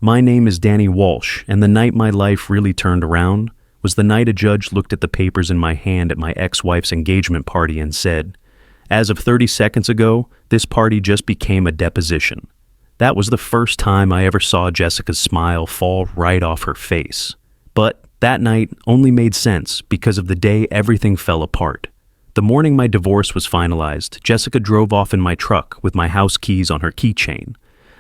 My name is Danny Walsh, and the night my life really turned around was the night a judge looked at the papers in my hand at my ex-wife's engagement party and said, "As of 30 seconds ago, this party just became a deposition." That was the first time I ever saw Jessica's smile fall right off her face. But that night only made sense because of the day everything fell apart. The morning my divorce was finalized, Jessica drove off in my truck with my house keys on her keychain.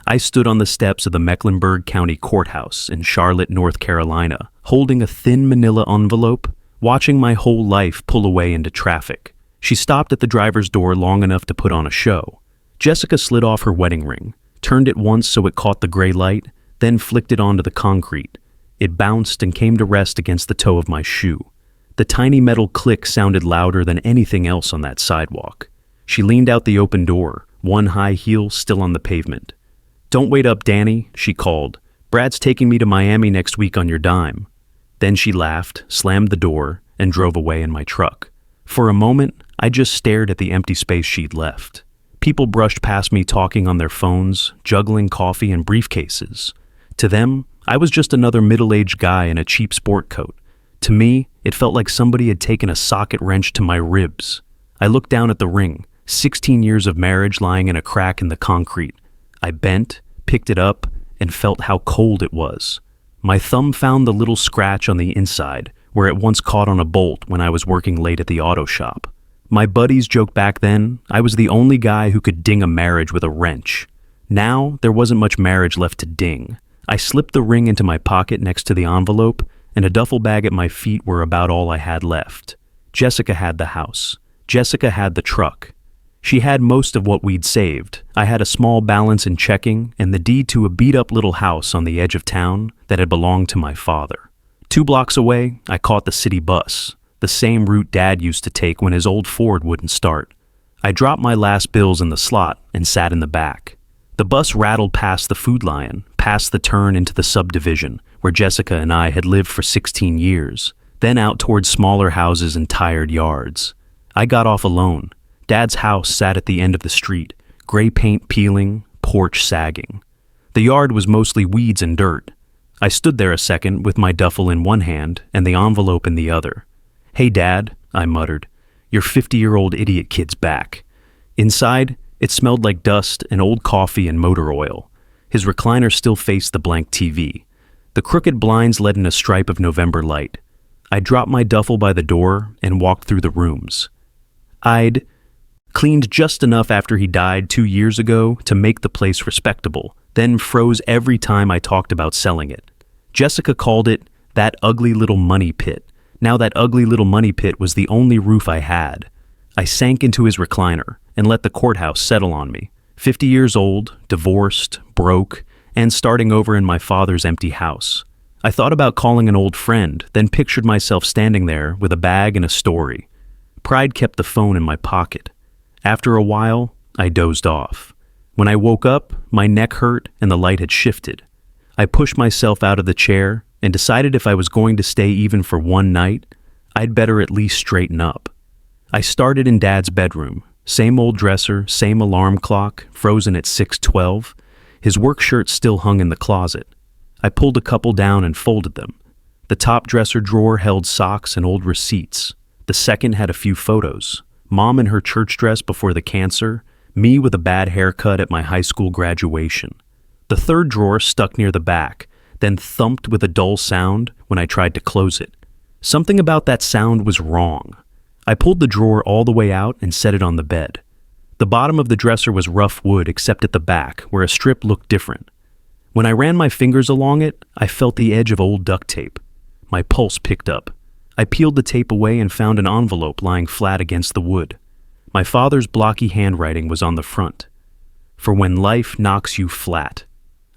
I stood on the steps of the Mecklenburg County Courthouse in Charlotte, North Carolina, holding a thin manila envelope, watching my whole life pull away into traffic. She stopped at the driver's door long enough to put on a show. Jessica slid off her wedding ring, turned it once so it caught the gray light, then flicked it onto the concrete. It bounced and came to rest against the toe of my shoe. The tiny metal click sounded louder than anything else on that sidewalk. She leaned out the open door, one high heel still on the pavement. "Don't wait up, Danny," she called. "Brad's taking me to Miami next week on your dime." Then she laughed, slammed the door, and drove away in my truck. For a moment, I just stared at the empty space she'd left. People brushed past me talking on their phones, juggling coffee and briefcases. To them, I was just another middle-aged guy in a cheap sport coat. To me, it felt like somebody had taken a socket wrench to my ribs. I looked down at the ring, 16 years of marriage lying in a crack in the concrete. I bent, picked it up, and felt how cold it was. My thumb found the little scratch on the inside, where it once caught on a bolt when I was working late at the auto shop. My buddies joked back then I was the only guy who could ding a marriage with a wrench. Now, there wasn't much marriage left to ding. I slipped the ring into my pocket next to the envelope, and a duffel bag at my feet were about all I had left. Jessica had the house. Jessica had the truck. She had most of what we'd saved. I had a small balance in checking and the deed to a beat-up little house on the edge of town that had belonged to my father. 2 blocks away, I caught the city bus, the same route Dad used to take when his old Ford wouldn't start. I dropped my last bills in the slot and sat in the back. The bus rattled past the Food Lion, past the turn into the subdivision, where Jessica and I had lived for 16 years, then out towards smaller houses and tired yards. I got off alone. Dad's house sat at the end of the street, gray paint peeling, porch sagging. The yard was mostly weeds and dirt. I stood there a second with my duffel in one hand and the envelope in the other. "Hey, Dad," I muttered, "your 50-year-old idiot kid's back." Inside, it smelled like dust and old coffee and motor oil. His recliner still faced the blank TV. The crooked blinds let in a stripe of November light. I dropped my duffel by the door and walked through the rooms. I'd cleaned just enough after he died 2 years ago to make the place respectable, then froze every time I talked about selling it. Jessica called it that ugly little money pit. Now that ugly little money pit was the only roof I had. I sank into his recliner and let the courthouse settle on me. 50 years old, divorced, broke, and starting over in my father's empty house. I thought about calling an old friend, then pictured myself standing there with a bag and a story. Pride kept the phone in my pocket. After a while, I dozed off. When I woke up, my neck hurt and the light had shifted. I pushed myself out of the chair and decided if I was going to stay even for one night, I'd better at least straighten up. I started in Dad's bedroom. Same old dresser, same alarm clock, frozen at 6:12. His work shirt still hung in the closet. I pulled a couple down and folded them. The top dresser drawer held socks and old receipts. The second had a few photos. Mom in her church dress before the cancer, me with a bad haircut at my high school graduation. The third drawer stuck near the back, then thumped with a dull sound when I tried to close it. Something about that sound was wrong. I pulled the drawer all the way out and set it on the bed. The bottom of the dresser was rough wood except at the back, where a strip looked different. When I ran my fingers along it, I felt the edge of old duct tape. My pulse picked up. I peeled the tape away and found an envelope lying flat against the wood. My father's blocky handwriting was on the front. "For when life knocks you flat."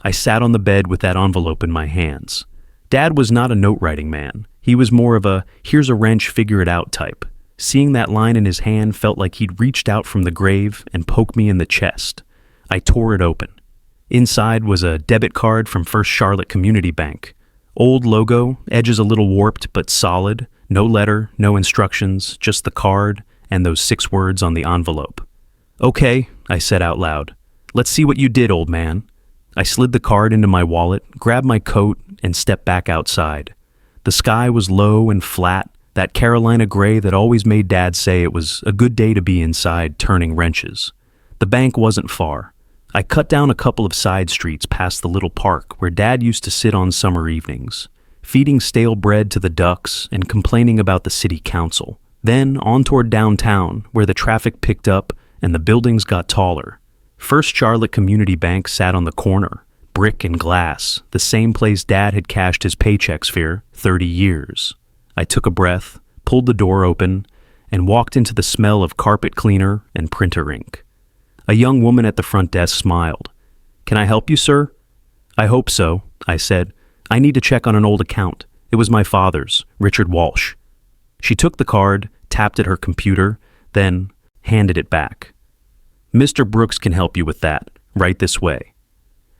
I sat on the bed with that envelope in my hands. Dad was not a note-writing man. He was more of a, here's a wrench, figure it out type. Seeing that line in his hand felt like he'd reached out from the grave and poked me in the chest. I tore it open. Inside was a debit card from First Charlotte Community Bank. Old logo, edges a little warped but solid, no letter, no instructions, just the card and those 6 words on the envelope. "Okay," I said out loud. "Let's see what you did, old man." I slid the card into my wallet, grabbed my coat, and stepped back outside. The sky was low and flat, that Carolina gray that always made Dad say it was a good day to be inside turning wrenches. The bank wasn't far. I cut down a couple of side streets past the little park where Dad used to sit on summer evenings, feeding stale bread to the ducks and complaining about the city council. Then on toward downtown, where the traffic picked up and the buildings got taller. First Charlotte Community Bank sat on the corner, brick and glass, the same place Dad had cashed his paychecks for 30 years. I took a breath, pulled the door open, and walked into the smell of carpet cleaner and printer ink. A young woman at the front desk smiled. "Can I help you, sir?" "I hope so," I said. "I need to check on an old account. It was my father's, Richard Walsh." She took the card, tapped at her computer, then handed it back. "Mr. Brooks can help you with that, right this way."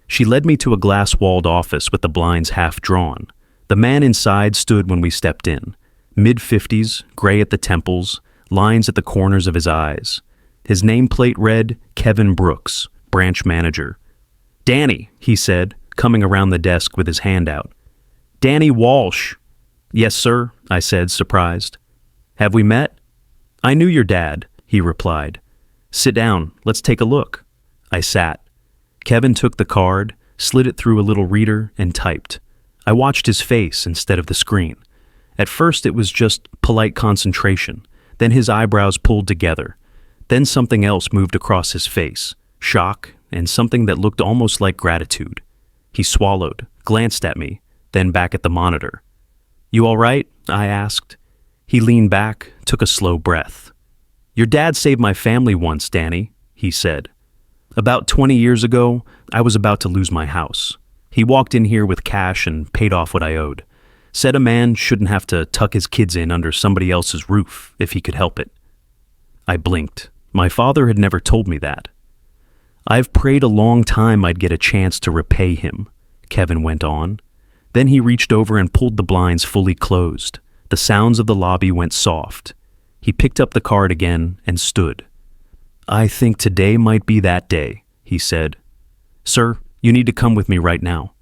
She led me to a glass-walled office with the blinds half drawn. The man inside stood when we stepped in. Mid-50s, gray at the temples, lines at the corners of his eyes. His nameplate read, Kevin Brooks, branch manager. "Danny," he said, coming around the desk with his hand out. "Danny Walsh." "Yes, sir," I said, surprised. "Have we met?" "I knew your dad," he replied. "Sit down, let's take a look." I sat. Kevin took the card, slid it through a little reader, and typed. I watched his face instead of the screen. At first it was just polite concentration, then his eyebrows pulled together. Then something else moved across his face, shock, and something that looked almost like gratitude. He swallowed, glanced at me, then back at the monitor. "You all right?" I asked. He leaned back, took a slow breath. "Your dad saved my family once, Danny," he said. "About 20 years ago, I was about to lose my house. He walked in here with cash and paid off what I owed. Said a man shouldn't have to tuck his kids in under somebody else's roof if he could help it." I blinked. My father had never told me that. "I've prayed a long time I'd get a chance to repay him," Kevin went on. Then he reached over and pulled the blinds fully closed. The sounds of the lobby went soft. He picked up the card again and stood. "I think today might be that day," he said. "Sir, you need to come with me right now."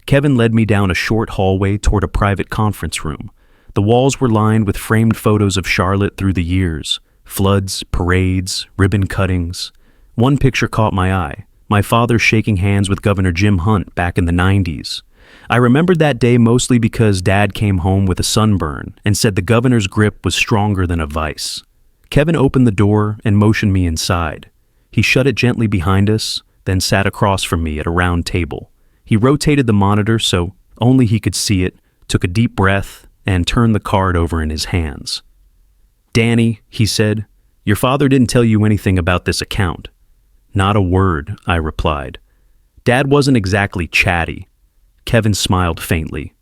Kevin led me down a short hallway toward a private conference room. The walls were lined with framed photos of Charlotte through the years. Floods, parades, ribbon cuttings. One picture caught my eye, my father shaking hands with Governor Jim Hunt back in the 90s. I remembered that day mostly because Dad came home with a sunburn and said the governor's grip was stronger than a vice. Kevin opened the door and motioned me inside. He shut it gently behind us, then sat across from me at a round table. He rotated the monitor so only he could see it, took a deep breath, and turned the card over in his hands. "Danny," he said, "your father didn't tell you anything about this account." "Not a word," I replied. "Dad wasn't exactly chatty." Kevin smiled faintly.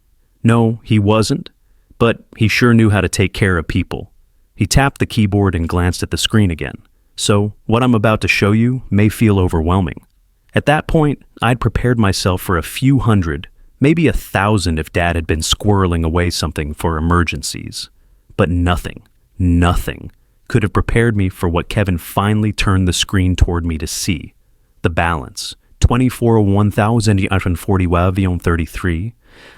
"No, he wasn't, but he sure knew how to take care of people." He tapped the keyboard and glanced at the screen again. "So, what I'm about to show you may feel overwhelming." At that point, I'd prepared myself for a few hundred, maybe 1,000 if Dad had been squirreling away something for emergencies. But nothing could have prepared me for what Kevin finally turned the screen toward me to see. The balance, 24,141,33.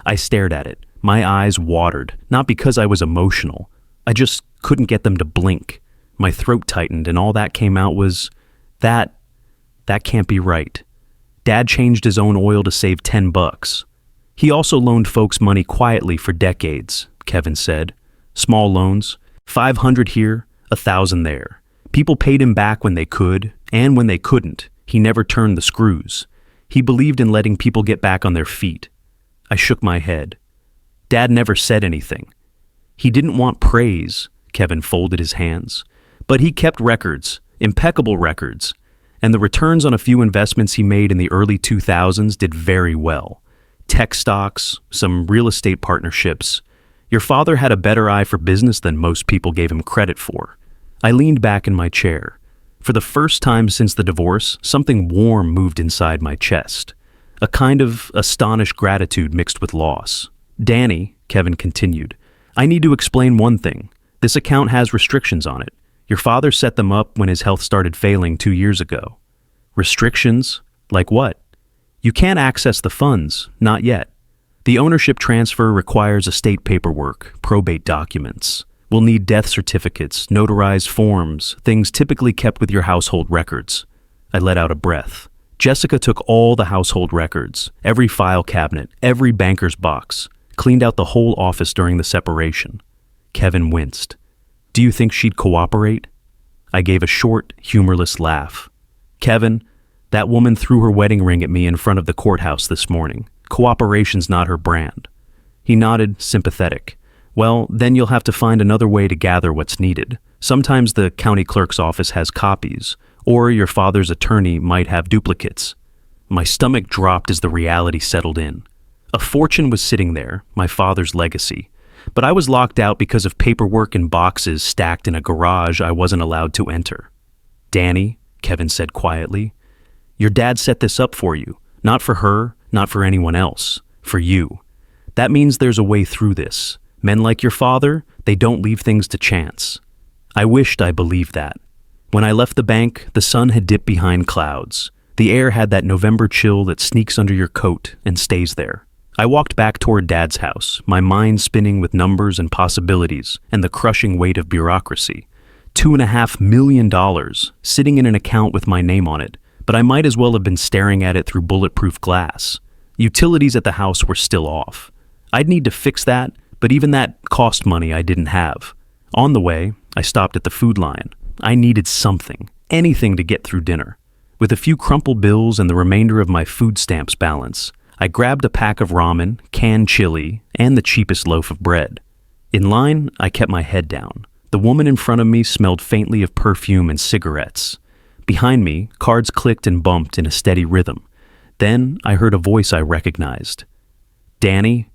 I stared at it. My eyes watered, not because I was emotional. I just couldn't get them to blink. My throat tightened and all that came out was, that can't be right. Dad changed his own oil to save $10. He also loaned folks money quietly for decades, Kevin said. Small loans, 500 here, 1,000 there. People paid him back when they could, and when they couldn't, he never turned the screws. He believed in letting people get back on their feet. I shook my head. Dad never said anything. He didn't want praise, Kevin folded his hands. But he kept records, impeccable records, and the returns on a few investments he made in the early 2000s did very well. Tech stocks, some real estate partnerships. Your father had a better eye for business than most people gave him credit for. I leaned back in my chair. For the first time since the divorce, something warm moved inside my chest. A kind of astonished gratitude mixed with loss. "Danny," Kevin continued, "I need to explain one thing. This account has restrictions on it. Your father set them up when his health started failing 2 years ago." "Restrictions? Like what?" You can't access the funds, not yet. The ownership transfer requires estate paperwork, probate documents. We'll need death certificates, notarized forms, things typically kept with your household records. I let out a breath. Jessica took all the household records, every file cabinet, every banker's box, cleaned out the whole office during the separation. Kevin winced. Do you think she'd cooperate? I gave a short, humorless laugh. Kevin, that woman threw her wedding ring at me in front of the courthouse this morning. Cooperation's not her brand. He nodded, sympathetic. Well, then you'll have to find another way to gather what's needed. Sometimes the county clerk's office has copies, or your father's attorney might have duplicates. My stomach dropped as the reality settled in. A fortune was sitting there, my father's legacy, but I was locked out because of paperwork and boxes stacked in a garage I wasn't allowed to enter. Danny, Kevin said quietly, your dad set this up for you, not for her, not for anyone else, for you. That means there's a way through this. Men like your father, they don't leave things to chance. I wished I believed that. When I left the bank, the sun had dipped behind clouds. The air had that November chill that sneaks under your coat and stays there. I walked back toward Dad's house, my mind spinning with numbers and possibilities and the crushing weight of bureaucracy. $2.5 million sitting in an account with my name on it, but I might as well have been staring at it through bulletproof glass. Utilities at the house were still off. I'd need to fix that, but even that cost money I didn't have. On the way, I stopped at the food line. I needed something, anything to get through dinner. With a few crumpled bills and the remainder of my food stamps balance, I grabbed a pack of ramen, canned chili, and the cheapest loaf of bread. In line, I kept my head down. The woman in front of me smelled faintly of perfume and cigarettes. Behind me, cards clicked and bumped in a steady rhythm. Then I heard a voice I recognized. Danny?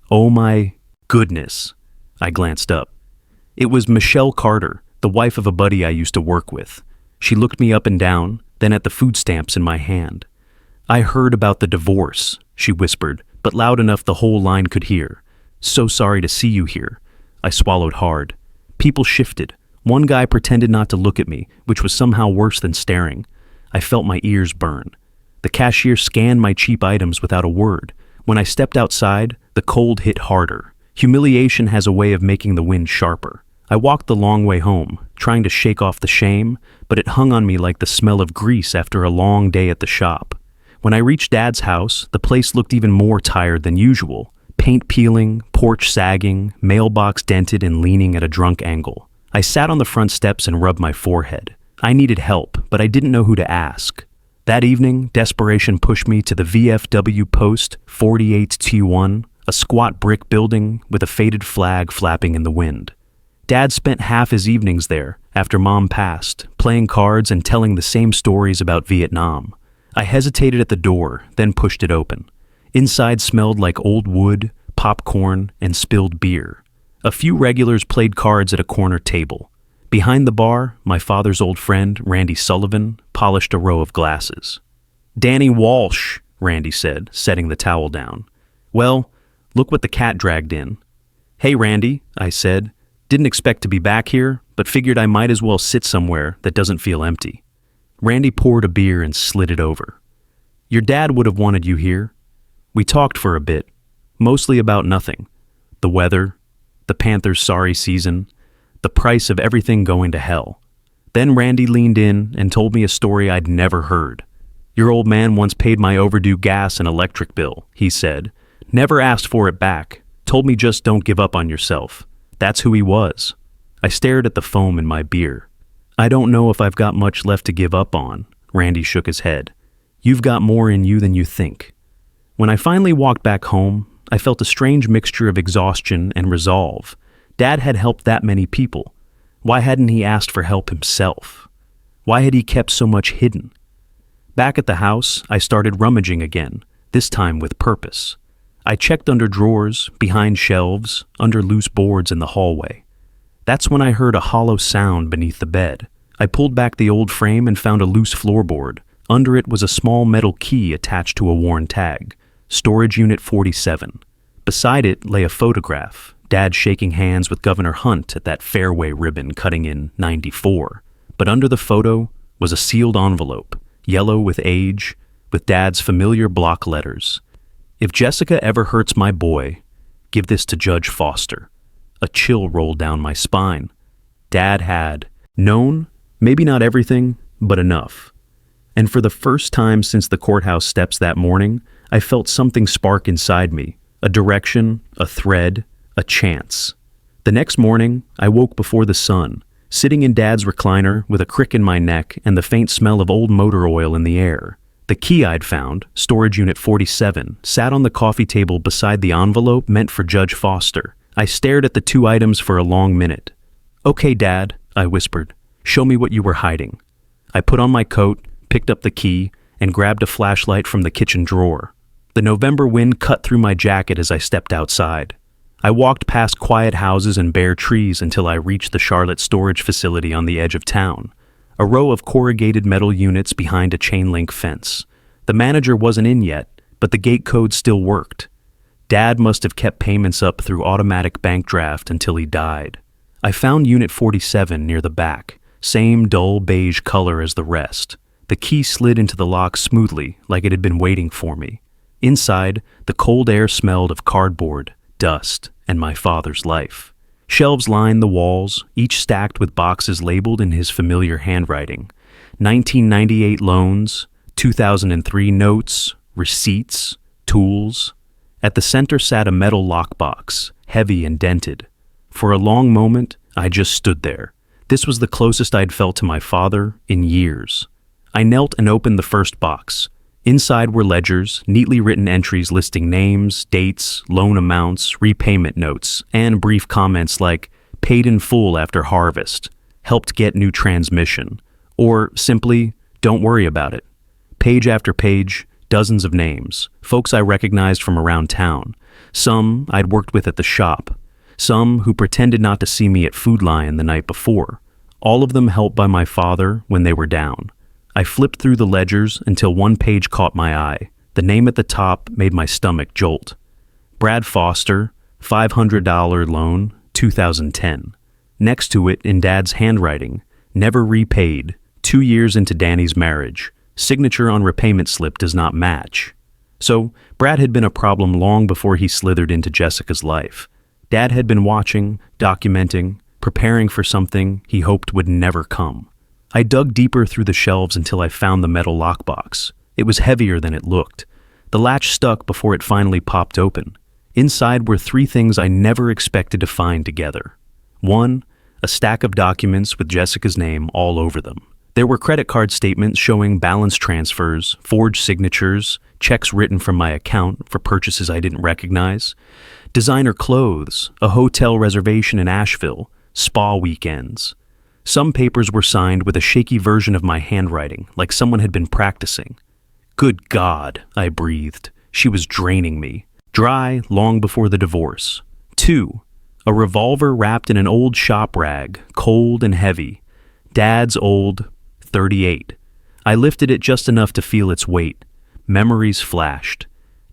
Oh my goodness. I glanced up. It was Michelle Carter, the wife of a buddy I used to work with. She looked me up and down, then at the food stamps in my hand. I heard about the divorce, she whispered, but loud enough the whole line could hear. So sorry to see you here. I swallowed hard. People shifted. One guy pretended not to look at me, which was somehow worse than staring. I felt my ears burn. The cashier scanned my cheap items without a word. When I stepped outside, the cold hit harder. Humiliation has a way of making the wind sharper. I walked the long way home, trying to shake off the shame, but it hung on me like the smell of grease after a long day at the shop. When I reached Dad's house, the place looked even more tired than usual. Paint peeling, porch sagging, mailbox dented and leaning at a drunk angle. I sat on the front steps and rubbed my forehead. I needed help, but I didn't know who to ask. That evening, desperation pushed me to the VFW Post 48T1, a squat brick building with a faded flag flapping in the wind. Dad spent half his evenings there, after Mom passed, playing cards and telling the same stories about Vietnam. I hesitated at the door, then pushed it open. Inside smelled like old wood, popcorn, and spilled beer. A few regulars played cards at a corner table. Behind the bar, my father's old friend, Randy Sullivan, polished a row of glasses. Danny Walsh, Randy said, setting the towel down. Well, look what the cat dragged in. Hey, Randy, I said. Didn't expect to be back here, but figured I might as well sit somewhere that doesn't feel empty. Randy poured a beer and slid it over. Your dad would have wanted you here. We talked for a bit, mostly about nothing. The weather, the Panthers' sorry season, the price of everything going to hell. Then Randy leaned in and told me a story I'd never heard. Your old man once paid my overdue gas and electric bill, he said. Never asked for it back. Told me just don't give up on yourself. That's who he was. I stared at the foam in my beer. I don't know if I've got much left to give up on, Randy shook his head. You've got more in you than you think. When I finally walked back home, I felt a strange mixture of exhaustion and resolve. Dad had helped that many people. Why hadn't he asked for help himself? Why had he kept so much hidden? Back at the house, I started rummaging again, this time with purpose. I checked under drawers, behind shelves, under loose boards in the hallway. That's when I heard a hollow sound beneath the bed. I pulled back the old frame and found a loose floorboard. Under it was a small metal key attached to a worn tag. Storage Unit 47. Beside it lay a photograph, Dad shaking hands with Governor Hunt at that fairway ribbon cutting in '94. But under the photo was a sealed envelope, yellow with age, with Dad's familiar block letters. If Jessica ever hurts my boy, give this to Judge Foster. A chill rolled down my spine. Dad had known, maybe not everything, but enough. And for the first time since the courthouse steps that morning, I felt something spark inside me, a direction, a thread, a chance. The next morning, I woke before the sun, sitting in Dad's recliner with a crick in my neck and the faint smell of old motor oil in the air. The key I'd found, storage unit 47, sat on the coffee table beside the envelope meant for Judge Foster. I stared at the two items for a long minute. "Okay, Dad," I whispered. "Show me what you were hiding." I put on my coat, picked up the key, and grabbed a flashlight from the kitchen drawer. The November wind cut through my jacket as I stepped outside. I walked past quiet houses and bare trees until I reached the Charlotte storage facility on the edge of town, a row of corrugated metal units behind a chain-link fence. The manager wasn't in yet, but the gate code still worked. Dad must have kept payments up through automatic bank draft until he died. I found Unit 47 near the back, same dull beige color as the rest. The key slid into the lock smoothly, like it had been waiting for me. Inside, the cold air smelled of cardboard, dust, and my father's life. Shelves lined the walls, each stacked with boxes labeled in his familiar handwriting. 1998 loans, 2003 notes, receipts, tools. At the center sat a metal lockbox, heavy and dented. For a long moment, I just stood there. This was the closest I'd felt to my father in years. I knelt and opened the first box. Inside were ledgers, neatly written entries listing names, dates, loan amounts, repayment notes, and brief comments like, "paid in full after harvest," "helped get new transmission," or simply, "don't worry about it." Page after page, dozens of names, folks I recognized from around town, some I'd worked with at the shop, some who pretended not to see me at Food Lion the night before, all of them helped by my father when they were down. I flipped through the ledgers until one page caught my eye. The name at the top made my stomach jolt. Brad Foster, $500 loan, 2010. Next to it, in Dad's handwriting, never repaid, 2 years into Danny's marriage. Signature on repayment slip does not match. So, Brad had been a problem long before he slithered into Jessica's life. Dad had been watching, documenting, preparing for something he hoped would never come. I dug deeper through the shelves until I found the metal lockbox. It was heavier than it looked. The latch stuck before it finally popped open. Inside were 3 things I never expected to find together. 1, a stack of documents with Jessica's name all over them. There were credit card statements showing balance transfers, forged signatures, checks written from my account for purchases I didn't recognize, designer clothes, a hotel reservation in Asheville, spa weekends. Some papers were signed with a shaky version of my handwriting, like someone had been practicing. Good God, I breathed. She was draining me. Dry long before the divorce. 2, a revolver wrapped in an old shop rag, cold and heavy. Dad's old .38. I lifted it just enough to feel its weight. Memories flashed.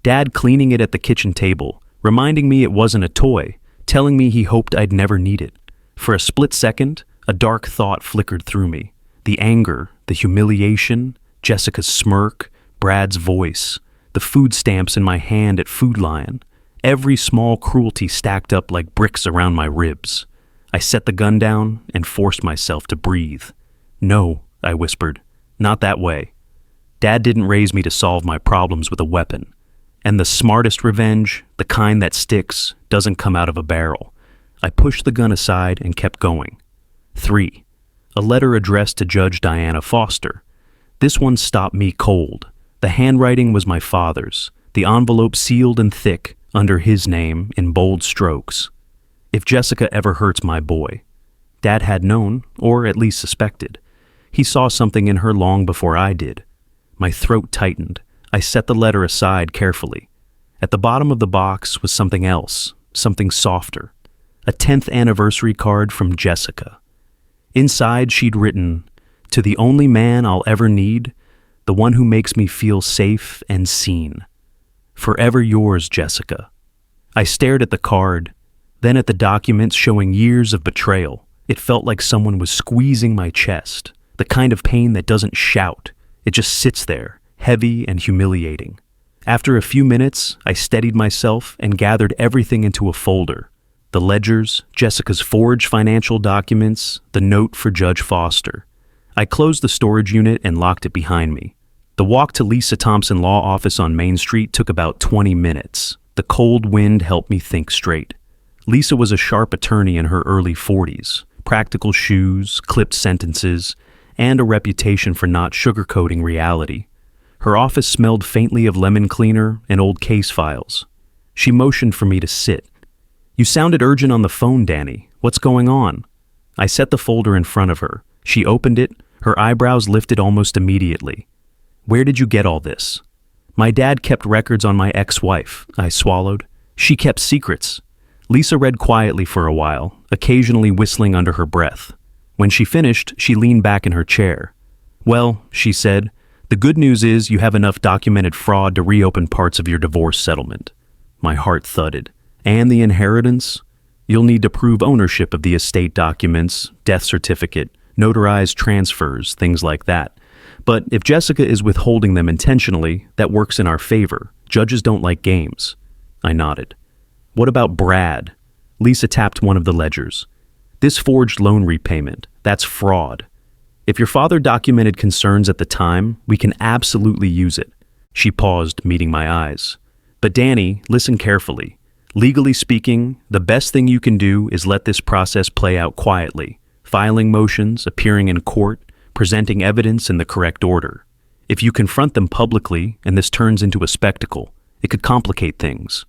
Dad cleaning it at the kitchen table, reminding me it wasn't a toy, telling me he hoped I'd never need it. For a split second, a dark thought flickered through me. The anger, the humiliation, Jessica's smirk, Brad's voice, the food stamps in my hand at Food Lion. Every small cruelty stacked up like bricks around my ribs. I set the gun down and forced myself to breathe. "No," I whispered, "not that way." Dad didn't raise me to solve my problems with a weapon. And the smartest revenge, the kind that sticks, doesn't come out of a barrel. I pushed the gun aside and kept going. 3, a letter addressed to Judge Diana Foster. This one stopped me cold. The handwriting was my father's, the envelope sealed and thick under his name in bold strokes. If Jessica ever hurts my boy. Dad had known, or at least suspected. He saw something in her long before I did. My throat tightened. I set the letter aside carefully. At the bottom of the box was something else, something softer. A 10th anniversary card from Jessica. Inside she'd written, "To the only man I'll ever need, the one who makes me feel safe and seen. Forever yours, Jessica." I stared at the card, then at the documents showing years of betrayal. It felt like someone was squeezing my chest, the kind of pain that doesn't shout. It just sits there, heavy and humiliating. After a few minutes, I steadied myself and gathered everything into a folder. The ledgers, Jessica's forged financial documents, the note for Judge Foster. I closed the storage unit and locked it behind me. The walk to Lisa Thompson Law Office on Main Street took about 20 minutes. The cold wind helped me think straight. Lisa was a sharp attorney in her early 40s, practical shoes, clipped sentences, and a reputation for not sugarcoating reality. Her office smelled faintly of lemon cleaner and old case files. She motioned for me to sit. "You sounded urgent on the phone, Danny. What's going on?" I set the folder in front of her. She opened it, her eyebrows lifted almost immediately. "Where did you get all this?" "My dad kept records on my ex-wife," I swallowed. "She kept secrets." Lisa read quietly for a while, occasionally whistling under her breath. When she finished, she leaned back in her chair. "Well," she said, "the good news is you have enough documented fraud to reopen parts of your divorce settlement." My heart thudded. "And the inheritance?" "You'll need to prove ownership of the estate documents, death certificate, notarized transfers, things like that. But if Jessica is withholding them intentionally, that works in our favor. Judges don't like games." I nodded. "What about Brad?" Lisa tapped one of the ledgers. "This forged loan repayment, that's fraud. If your father documented concerns at the time, we can absolutely use it." She paused, meeting my eyes. "But Danny, listen carefully. Legally speaking, the best thing you can do is let this process play out quietly, filing motions, appearing in court, presenting evidence in the correct order. If you confront them publicly and this turns into a spectacle, it could complicate things."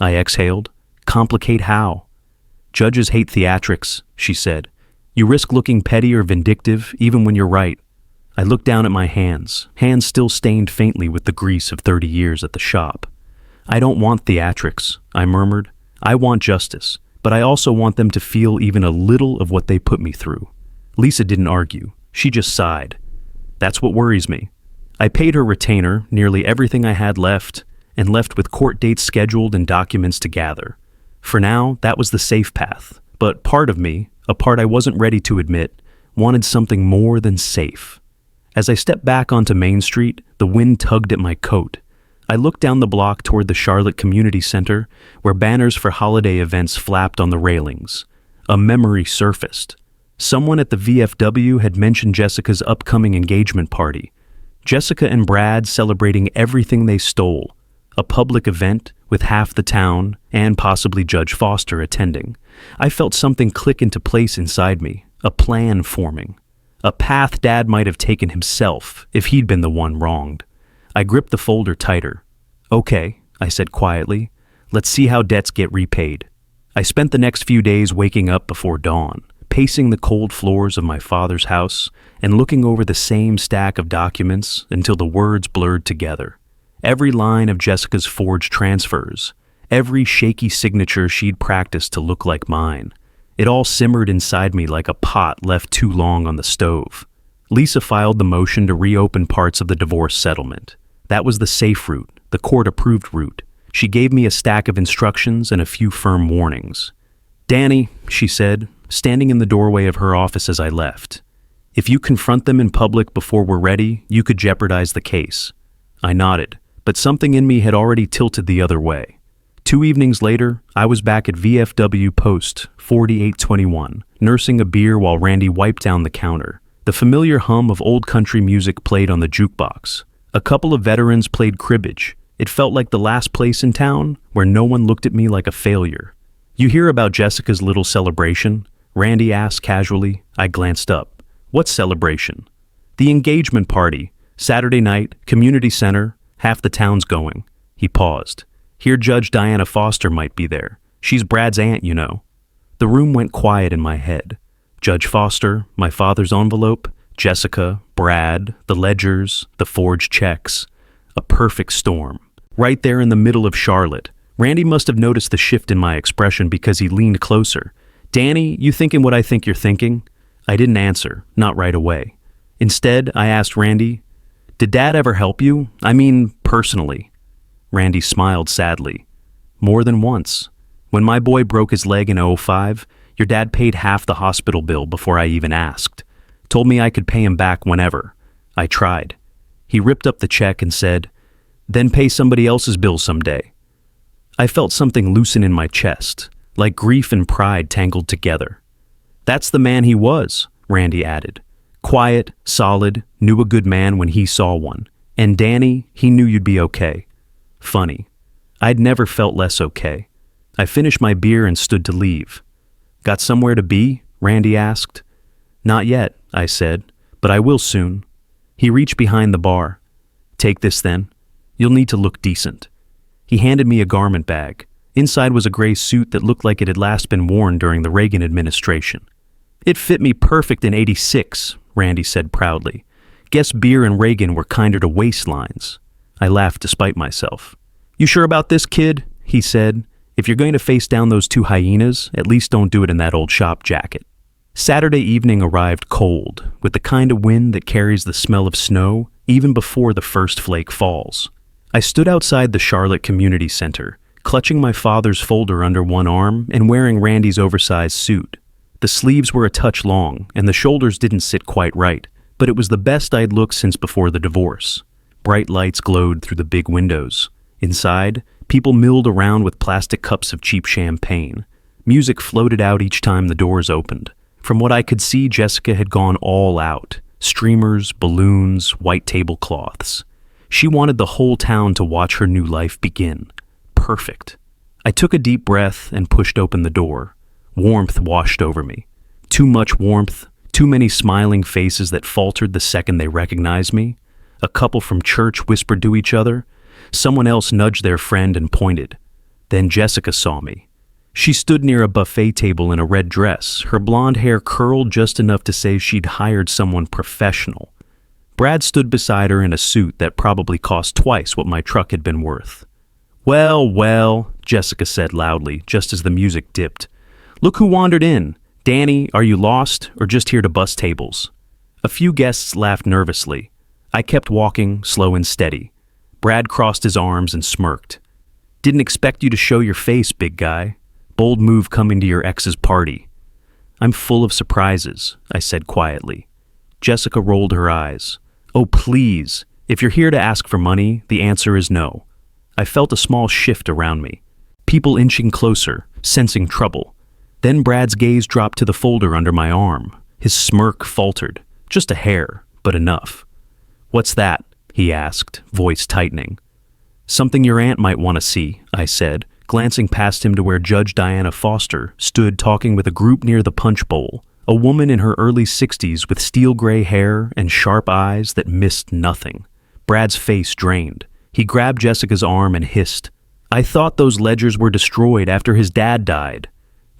I exhaled. "Complicate how?" "Judges hate theatrics," she said. "You risk looking petty or vindictive even when you're right." I looked down at my hands still stained faintly with the grease of 30 years at the shop. "I don't want theatrics," I murmured. "I want justice, but I also want them to feel even a little of what they put me through." Lisa didn't argue. She just sighed. "That's what worries me." I paid her retainer, nearly everything I had left, and left with court dates scheduled and documents to gather. For now, that was the safe path. But part of me, a part I wasn't ready to admit, wanted something more than safe. As I stepped back onto Main Street, the wind tugged at my coat. I looked down the block toward the Charlotte Community Center, where banners for holiday events flapped on the railings. A memory surfaced. Someone at the VFW had mentioned Jessica's upcoming engagement party. Jessica and Brad celebrating everything they stole. A public event with half the town and possibly Judge Foster attending. I felt something click into place inside me, a plan forming. A path Dad might have taken himself if he'd been the one wronged. I gripped the folder tighter. "Okay," I said quietly, "let's see how debts get repaid." I spent the next few days waking up before dawn, pacing the cold floors of my father's house and looking over the same stack of documents until the words blurred together. Every line of Jessica's forged transfers, every shaky signature she'd practiced to look like mine. It all simmered inside me like a pot left too long on the stove. Lisa filed the motion to reopen parts of the divorce settlement. That was the safe route, the court-approved route. She gave me a stack of instructions and a few firm warnings. "Danny," she said, standing in the doorway of her office as I left, "if you confront them in public before we're ready, you could jeopardize the case." I nodded, but something in me had already tilted the other way. 2 evenings later, I was back at VFW Post 4821, nursing a beer while Randy wiped down the counter. The familiar hum of old country music played on the jukebox. A couple of veterans played cribbage. It felt like the last place in town where no one looked at me like a failure. "You hear about Jessica's little celebration?" Randy asked casually. I glanced up. "What celebration?" "The engagement party. Saturday night, community center. Half the town's going." He paused. "Hear Judge Diana Foster might be there. She's Brad's aunt, you know." The room went quiet in my head. Judge Foster, my father's envelope, Jessica, Brad, the ledgers, the forged checks. A perfect storm. Right there in the middle of Charlotte. Randy must have noticed the shift in my expression because he leaned closer. "Danny, you thinking what I think you're thinking?" I didn't answer, not right away. Instead, I asked Randy, "Did Dad ever help you? I mean, personally." Randy smiled sadly. "More than once. When my boy broke his leg in '05, your dad paid half the hospital bill before I even asked. Told me I could pay him back whenever. I tried. He ripped up the check and said, "Then pay somebody else's bill someday." I felt something loosen in my chest, like grief and pride tangled together. "That's the man he was," Randy added. "Quiet, solid, knew a good man when he saw one. And Danny, he knew you'd be okay." Funny. I'd never felt less okay. I finished my beer and stood to leave. "Got somewhere to be?" Randy asked. "Not yet," I said, "but I will soon." He reached behind the bar. "Take this then. You'll need to look decent." He handed me a garment bag. Inside was a gray suit that looked like it had last been worn during the Reagan administration. "It fit me perfect in '86, Randy said proudly. "Guess beer and Reagan were kinder to waistlines." I laughed despite myself. "You sure about this, kid?" he said. "If you're going to face down those two hyenas, at least don't do it in that old shop jacket." Saturday evening arrived cold, with the kind of wind that carries the smell of snow even before the first flake falls. I stood outside the Charlotte Community Center, clutching my father's folder under one arm and wearing Randy's oversized suit. The sleeves were a touch long, and the shoulders didn't sit quite right, but it was the best I'd looked since before the divorce. Bright lights glowed through the big windows. Inside, people milled around with plastic cups of cheap champagne. Music floated out each time the doors opened. From what I could see, Jessica had gone all out. Streamers, balloons, white tablecloths. She wanted the whole town to watch her new life begin. Perfect. I took a deep breath and pushed open the door. Warmth washed over me. Too much warmth, too many smiling faces that faltered the second they recognized me. A couple from church whispered to each other. Someone else nudged their friend and pointed. Then Jessica saw me. She stood near a buffet table in a red dress, her blonde hair curled just enough to say she'd hired someone professional. Brad stood beside her in a suit that probably cost twice what my truck had been worth. "Well, well," Jessica said loudly, just as the music dipped. "Look who wandered in. Danny, are you lost or just here to bust tables?" A few guests laughed nervously. I kept walking, slow and steady. Brad crossed his arms and smirked. "Didn't expect you to show your face, big guy. Bold move coming to your ex's party." "I'm full of surprises," I said quietly. Jessica rolled her eyes. "Oh, please. If you're here to ask for money, the answer is no." I felt a small shift around me. People inching closer, sensing trouble. Then Brad's gaze dropped to the folder under my arm. His smirk faltered. Just a hair, but enough. "What's that?" he asked, voice tightening. "Something your aunt might want to see," I said, glancing past him to where Judge Diana Foster stood talking with a group near the punch bowl, a woman in her early 60s with steel-gray hair and sharp eyes that missed nothing. Brad's face drained. He grabbed Jessica's arm and hissed, "I thought those ledgers were destroyed after his dad died."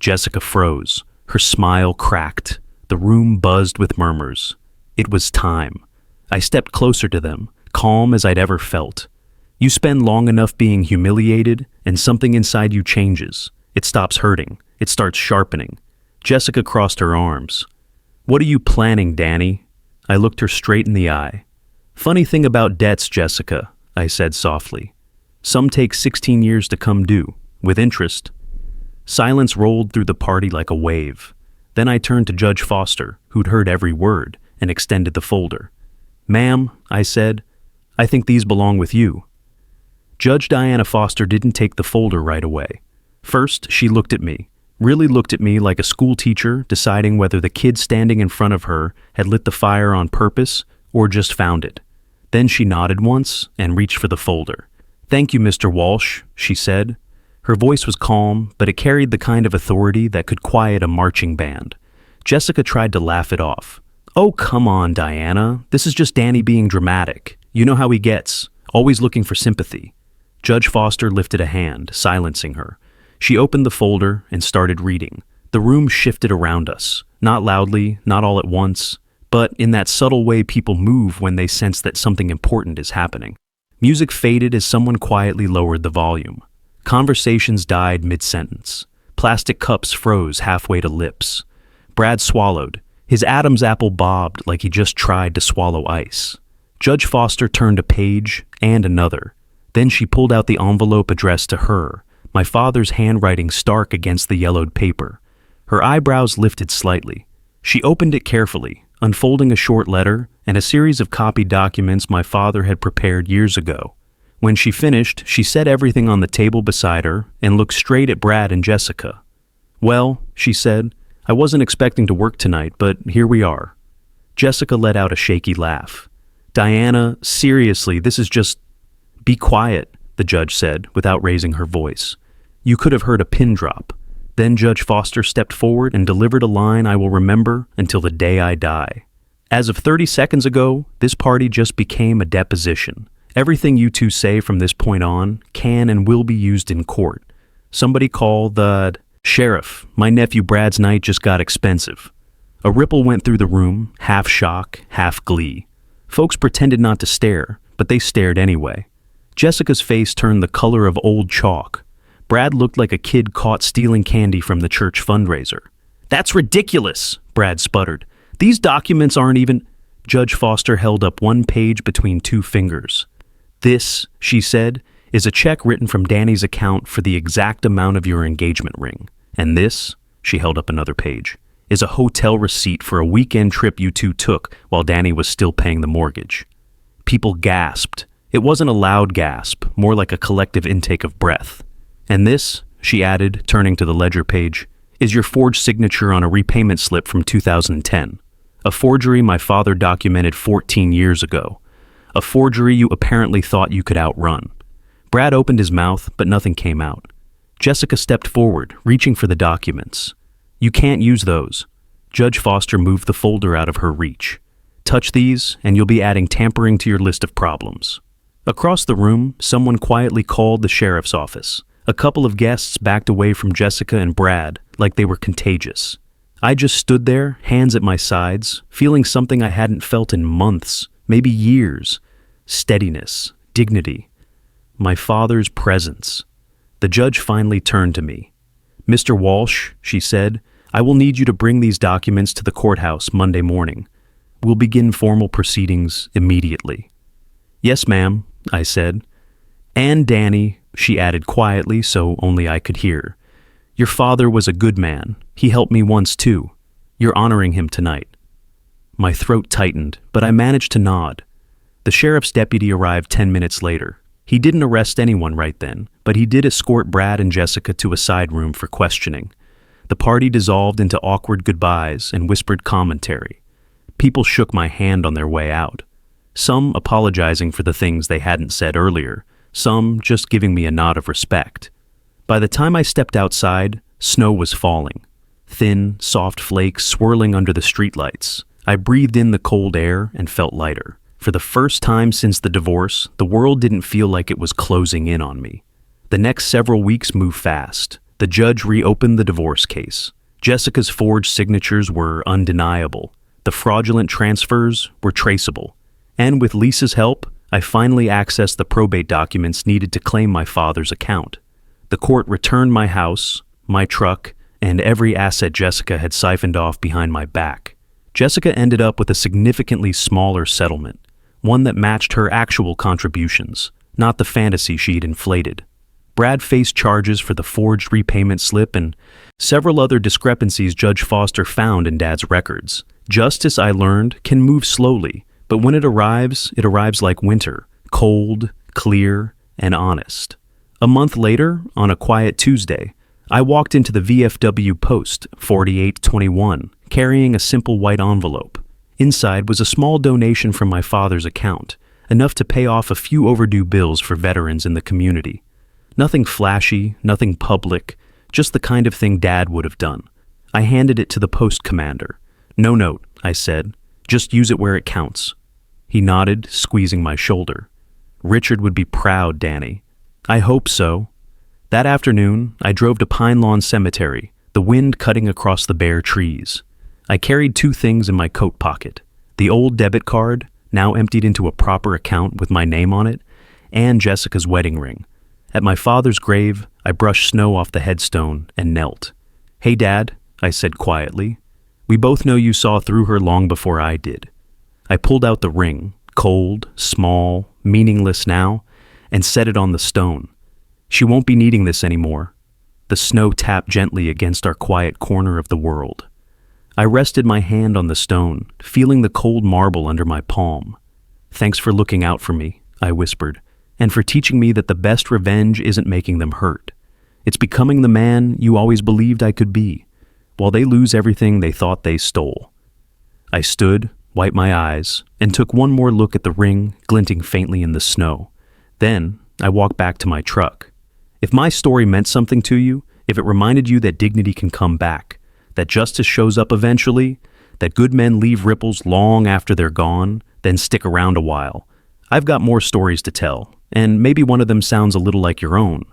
Jessica froze. Her smile cracked. The room buzzed with murmurs. It was time. I stepped closer to them, calm as I'd ever felt. You spend long enough being humiliated, and something inside you changes. It stops hurting. It starts sharpening. Jessica crossed her arms. "What are you planning, Danny?" I looked her straight in the eye. "Funny thing about debts, Jessica," I said softly. "Some take 16 years to come due, with interest." Silence rolled through the party like a wave. Then I turned to Judge Foster, who'd heard every word, and extended the folder. "Ma'am," I said, "I think these belong with you." Judge Diana Foster didn't take the folder right away. First, she looked at me, really looked at me like a school teacher deciding whether the kid standing in front of her had lit the fire on purpose or just found it. Then she nodded once and reached for the folder. "Thank you, Mr. Walsh," she said. Her voice was calm, but it carried the kind of authority that could quiet a marching band. Jessica tried to laugh it off. "Oh, come on, Diana. This is just Danny being dramatic. You know how he gets, always looking for sympathy." Judge Foster lifted a hand, silencing her. She opened the folder and started reading. The room shifted around us, not loudly, not all at once, but in that subtle way people move when they sense that something important is happening. Music faded as someone quietly lowered the volume. Conversations died mid-sentence. Plastic cups froze halfway to lips. Brad swallowed. His Adam's apple bobbed like he just tried to swallow ice. Judge Foster turned a page and another. Then she pulled out the envelope addressed to her, my father's handwriting stark against the yellowed paper. Her eyebrows lifted slightly. She opened it carefully, unfolding a short letter and a series of copied documents my father had prepared years ago. When she finished, she set everything on the table beside her and looked straight at Brad and Jessica. "Well," she said, "I wasn't expecting to work tonight, but here we are." Jessica let out a shaky laugh. "Diana, seriously, this is just—" "Be quiet," the judge said, without raising her voice. You could have heard a pin drop. Then Judge Foster stepped forward and delivered a line I will remember until the day I die. "As of 30 seconds ago, this party just became a deposition. Everything you two say from this point on can and will be used in court. Somebody call the sheriff. My nephew Brad's night just got expensive." A ripple went through the room, half shock, half glee. Folks pretended not to stare, but they stared anyway. Jessica's face turned the color of old chalk. Brad looked like a kid caught stealing candy from the church fundraiser. "That's ridiculous," Brad sputtered. "These documents aren't even—" Judge Foster held up one page between two fingers. "This," she said, "is a check written from Danny's account for the exact amount of your engagement ring. And this," she held up another page, "is a hotel receipt for a weekend trip you two took while Danny was still paying the mortgage." People gasped. It wasn't a loud gasp, more like a collective intake of breath. "And this," she added, turning to the ledger page, "is your forged signature on a repayment slip from 2010. A forgery my father documented 14 years ago. A forgery you apparently thought you could outrun." Brad opened his mouth, but nothing came out. Jessica stepped forward, reaching for the documents. "You can't use those." Judge Foster moved the folder out of her reach. "Touch these, and you'll be adding tampering to your list of problems." Across the room, someone quietly called the sheriff's office. A couple of guests backed away from Jessica and Brad like they were contagious. I just stood there, hands at my sides, feeling something I hadn't felt in months, maybe years. Steadiness, dignity, my father's presence. The judge finally turned to me. "Mr. Walsh," she said, "I will need you to bring these documents to the courthouse Monday morning. We'll begin formal proceedings immediately." "Yes, ma'am," I said. "And Danny," she added quietly so only I could hear, "your father was a good man. He helped me once too. You're honoring him tonight." My throat tightened, but I managed to nod. The sheriff's deputy arrived 10 minutes later. He didn't arrest anyone right then, but he did escort Brad and Jessica to a side room for questioning. The party dissolved into awkward goodbyes and whispered commentary. People shook my hand on their way out. Some apologizing for the things they hadn't said earlier, some just giving me a nod of respect. By the time I stepped outside, snow was falling. Thin, soft flakes swirling under the streetlights. I breathed in the cold air and felt lighter. For the first time since the divorce, the world didn't feel like it was closing in on me. The next several weeks moved fast. The judge reopened the divorce case. Jessica's forged signatures were undeniable. The fraudulent transfers were traceable. And with Lisa's help, I finally accessed the probate documents needed to claim my father's account. The court returned my house, my truck, and every asset Jessica had siphoned off behind my back. Jessica ended up with a significantly smaller settlement, one that matched her actual contributions, not the fantasy she'd inflated. Brad faced charges for the forged repayment slip and several other discrepancies Judge Foster found in Dad's records. Justice, I learned, can move slowly, but when it arrives like winter, cold, clear, and honest. A month later, on a quiet Tuesday, I walked into the VFW Post 4821, carrying a simple white envelope. Inside was a small donation from my father's account, enough to pay off a few overdue bills for veterans in the community. Nothing flashy, nothing public, just the kind of thing Dad would have done. I handed it to the post commander. "No note," I said. "Just use it where it counts." He nodded, squeezing my shoulder. "Richard would be proud, Danny." "I hope so." That afternoon, I drove to Pine Lawn Cemetery, the wind cutting across the bare trees. I carried two things in my coat pocket: the old debit card, now emptied into a proper account with my name on it, and Jessica's wedding ring. At my father's grave, I brushed snow off the headstone and knelt. "Hey, Dad," I said quietly. "We both know you saw through her long before I did." I pulled out the ring, cold, small, meaningless now, and set it on the stone. "She won't be needing this anymore." The snow tapped gently against our quiet corner of the world. I rested my hand on the stone, feeling the cold marble under my palm. "Thanks for looking out for me," I whispered, "and for teaching me that the best revenge isn't making them hurt. It's becoming the man you always believed I could be, while they lose everything they thought they stole." I stood, wiped my eyes, and took one more look at the ring glinting faintly in the snow. Then I walked back to my truck. If my story meant something to you, if it reminded you that dignity can come back, that justice shows up eventually, that good men leave ripples long after they're gone, then stick around a while, I've got more stories to tell, and maybe one of them sounds a little like your own.